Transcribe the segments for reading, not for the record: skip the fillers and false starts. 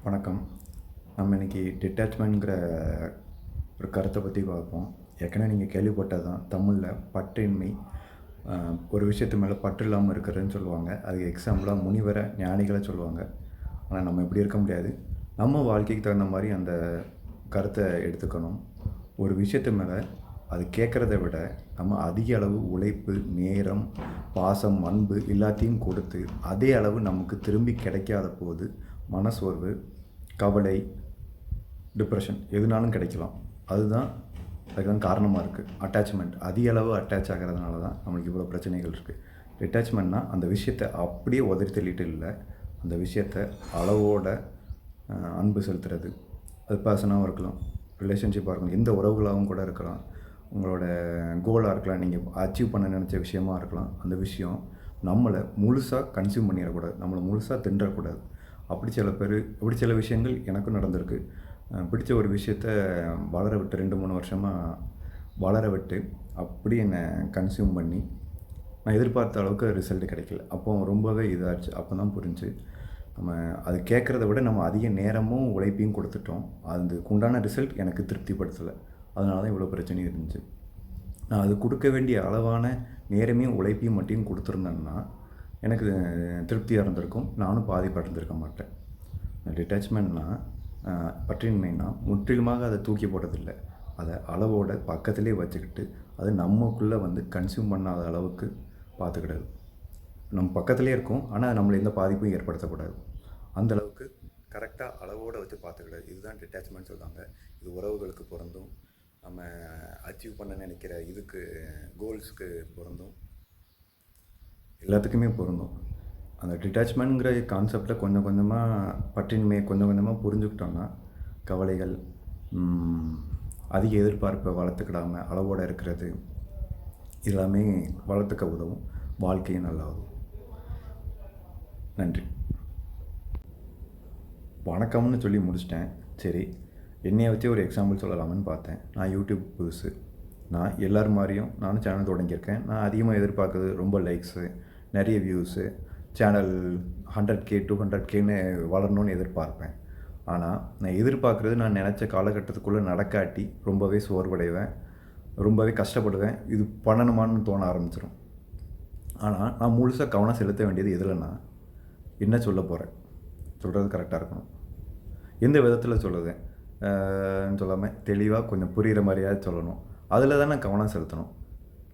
வணக்கம். நம்ம இன்றைக்கி டிட்டாச்மெண்ட்ங்கிற ஒரு கருத்தை பற்றி பார்ப்போம். ஏற்கனவே நீங்கள் கேள்விப்பட்டது தான். தமிழில் பற்றின்மை, ஒரு விஷயத்து மேலே பற்று இல்லாமல் இருக்கிறதுன்னு சொல்லுவாங்க. அதுக்கு எக்ஸாம்பிளாக முனிவரை, ஞானிகளை சொல்லுவாங்க. ஆனால் நம்ம இப்படி இருக்க முடியாது. நம்ம வாழ்க்கைக்கு தகுந்த மாதிரி அந்த கருத்தை எடுத்துக்கணும். ஒரு விஷயத்து மேலே அது கேட்குறத விட நம்ம அதிக அளவு உழைப்பு, நேரம், பாசம், அன்பு எல்லாத்தையும் கொடுத்து அதே அளவு நமக்கு திரும்பி கிடைக்காத போது மனசோர்வு, கவலை, டிப்ரெஷன் எதுனாலும் கிடைக்கலாம். அதுதான் காரணமாக இருக்குது. அட்டாச்மெண்ட் அதிக அளவு அட்டாச் ஆகிறதுனால தான் நம்மளுக்கு இவ்வளோ பிரச்சனைகள் இருக்குது. டிட்டாச்மெண்ட்னா அந்த விஷயத்தை அப்படியே உதறி தள்ளிட்டு இல்லை, அந்த விஷயத்தை அளவோட அன்பு செலுத்துறது. அது பர்சனாகவும் இருக்கலாம், ரிலேஷன்ஷிப்பாக இருக்கலாம், எந்த உறவுகளாகவும் கூட இருக்கலாம், உங்களோட கோலாக இருக்கலாம், நீங்கள் அச்சீவ் பண்ண நினச்ச விஷயமா இருக்கலாம். அந்த விஷயம் நம்மளை முழுசாக கன்சியூம் பண்ணிடக்கூடாது, நம்மளை முழுசாக தின்றக்கூடாது. அப்படி சில விஷயங்கள் எனக்கும் நடந்திருக்கு. பிடிச்ச ஒரு விஷயத்த வளர விட்டு 2-3 வருஷமாக வளர விட்டு அப்படி என்னை கன்சியூம் பண்ணி நான் எதிர்பார்த்த அளவுக்கு ரிசல்ட் கிடைக்கல. அப்போ ரொம்பவே இதாகிடுச்சு. அப்போ தான் புரிஞ்சு நம்ம அது கேட்குறத விட நம்ம அதிக நேரமும் உழைப்பையும் கொடுத்துட்டோம். அதுக்கு உண்டான ரிசல்ட் எனக்கு திருப்திப்படுத்தலை. அதனால தான் இவ்வளோ பிரச்சனையும் இருந்துச்சு. நான் அது கொடுக்க வேண்டிய அளவான நேரமையும் உழைப்பையும் மட்டும் கொடுத்துருந்தேன்னா எனக்கு திருப்தியாக இருந்திருக்கும். நானும் பாதிப்படைந்திருக்க மாட்டேன். டிட்டாச்மெண்ட்னா, பற்றின்மைனா முற்றிலுமாக அதை தூக்கி போட்டதில்லை. அதை அளவோட பக்கத்திலே வச்சுக்கிட்டு அது நம்மக்குள்ளே கன்சியூம் பண்ணாத அளவுக்கு பார்த்துக்கிடாது. நம்ம பக்கத்துலேயே இருக்கும், ஆனால் நம்மளை எந்த பாதிப்பும் ஏற்படுத்தக்கூடாது. அந்தளவுக்கு கரெக்டாக அளவோடு வச்சு பார்த்துக்கிடாது. இதுதான் டிட்டாச்மெண்ட் சொல்கிறாங்க. இது உறவுகளுக்கு பொருந்தும், நம்ம அச்சீவ் பண்ண நினைக்கிற இதுக்கு கோல்ஸுக்கு பொருந்தும், எல்லாத்துக்குமே பொருந்தும். அந்த டிட்டாச்மெண்ட்ங்கிற கான்செப்டை கொஞ்சம் கொஞ்சமாக பற்றின்மையை கொஞ்சம் கொஞ்சமாக புரிஞ்சுக்கிட்டோன்னா கவலைகள், அதிக எதிர்பார்ப்பை வளர்த்துக்கிடாமல் அளவோடு இருக்கிறது எல்லாமே வளர்த்துக்க உதவும். வாழ்க்கையும் நல்லா ஆகும். நன்றி. வணக்கம்னு சொல்லி முடிச்சிட்டேன். சரி, என்னையை வச்சு ஒரு எக்ஸாம்பிள் சொல்லலாம்னு பார்த்தேன். நான் யூடியூப் புதுசு. நான் எல்லோரும் மாதிரியும் நானும் சேனல் தொடங்கியிருக்கேன். நான் அதிகமாக எதிர்பார்க்குறது ரொம்ப லைக்ஸு, நிறைய வியூஸு, சேனல் 100K 200Kன்னு வளரணும்னு எதிர்பார்ப்பேன். ஆனால் நான் எதிர்பார்க்குறது நான் நினச்ச காலகட்டத்துக்குள்ளே நடக்காட்டி ரொம்பவே சோர்வடைவேன், ரொம்பவே கஷ்டப்படுவேன். இது பண்ணணுமான்னு தோண ஆரம்பிச்சிடும். ஆனால் நான் முழுசாக கவனம் செலுத்த வேண்டியது எதுலன்னா, என்ன சொல்ல போகிறேன், சொல்கிறது கரெக்டாக இருக்கணும், எந்த விதத்தில் சொல்லுவேன் சொல்லாமல் தெளிவாக கொஞ்சம் புரிகிற மாதிரியாவது சொல்லணும். அதில் தான் நான் கவனம் செலுத்தணும்.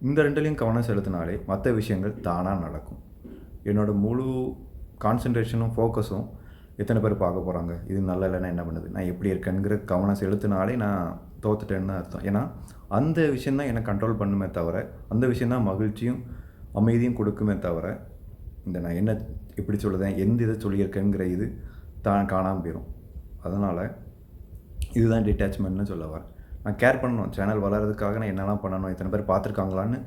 இந்த ரெண்டுலேயும் கவனம் செலுத்தினாலே மற்ற விஷயங்கள் தானாக நடக்கும். என்னோடய முழு கான்சன்ட்ரேஷனும் ஃபோக்கஸும் எத்தனை பேர் பார்க்க போகிறாங்க, இது நல்லா இல்லைன்னா என்ன பண்ணுது, நான் எப்படி இருக்கேங்கிற கவனம் செலுத்தினாலே நான் தோத்துட்டேன்னு தான் அர்த்தம். ஏன்னா அந்த விஷயந்தான் என்னை கண்ட்ரோல் பண்ணுமே தவிர, அந்த விஷயந்தான் மகிழ்ச்சியும் அமைதியும் கொடுக்குமே தவிர, இந்த நான் என்ன எப்படி சொல்லுதேன், எந்த இதை சொல்லியிருக்கேங்கிற இது தான் காணாமல் போயிடும். அதனால் இதுதான் டிட்டாச்மெண்ட்னு சொல்ல வரேன். நான் கேர் பண்ணணும், சேனல் வளர்கிறதுக்காக நான் என்னெல்லாம் பண்ணணும், எத்தனை பேர் பார்த்துருக்காங்களான்னு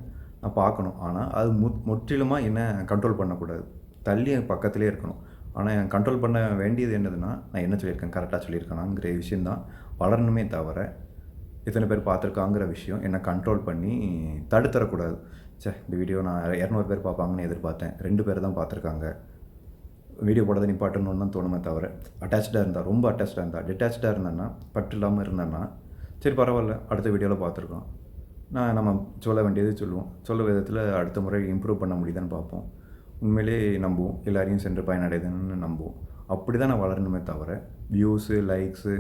நான் பார்க்கணும். ஆனால் அது முற்றிலுமாக என்ன கண்ட்ரோல் பண்ணக்கூடாது, தள்ளி பக்கத்துலேயே இருக்கணும். ஆனால் என் கண்ட்ரோல் பண்ண வேண்டியது என்னதுன்னா, நான் என்ன சொல்லியிருக்கேன், கரெக்டாக சொல்லியிருக்கேனாங்கிற விஷயந்தான் வளரணுமே தவிர, எத்தனை பேர் பார்த்துருக்காங்கிற விஷயம் என்னை கண்ட்ரோல் பண்ணி தடுத்தரக்கூடாது. இந்த வீடியோ நான் 200 பேர் பார்ப்பாங்கன்னு எதிர்பார்த்தேன், 2 பேர் தான் பார்த்துருக்காங்க, வீடியோ போடுறதை நிப்பாட்டணுன்னு தான் தோணுமே தவிர, அட்டாச்சாக இருந்தால், ரொம்ப அட்டாச்சாக இருந்தால், டிட்டாச்சாக இருந்தேன்னா, பற்று இல்லாமல் இருந்தேன்னா சரி பரவாயில்ல, அடுத்த வீடியோவில் பார்த்துருக்கோம், நம்ம சொல்ல வேண்டியது சொல்லுவோம், சொல்ல விதத்தில் அடுத்த முறை இம்ப்ரூவ் பண்ண முடியுதுன்னு பார்ப்போம், உண்மையிலே நம்புவோம், எல்லாரையும் சென்று பயனடையுதுன்னு நம்புவோம். அப்படி தான் நான் வளரணுமே தவிர வியூஸு, லைக்ஸு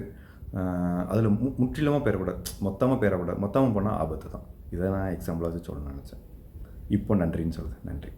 அதில் முற்றிலுமாக பெறக்கூடாது, மொத்தமாக பெறக்கூடாது. மொத்தமாக போனால் ஆபத்து தான். இதை நான் எக்ஸாம்பிளாக வச்சு சொல்ல நினச்சேன். இப்போ நன்றின்னு சொல்லுது. நன்றி.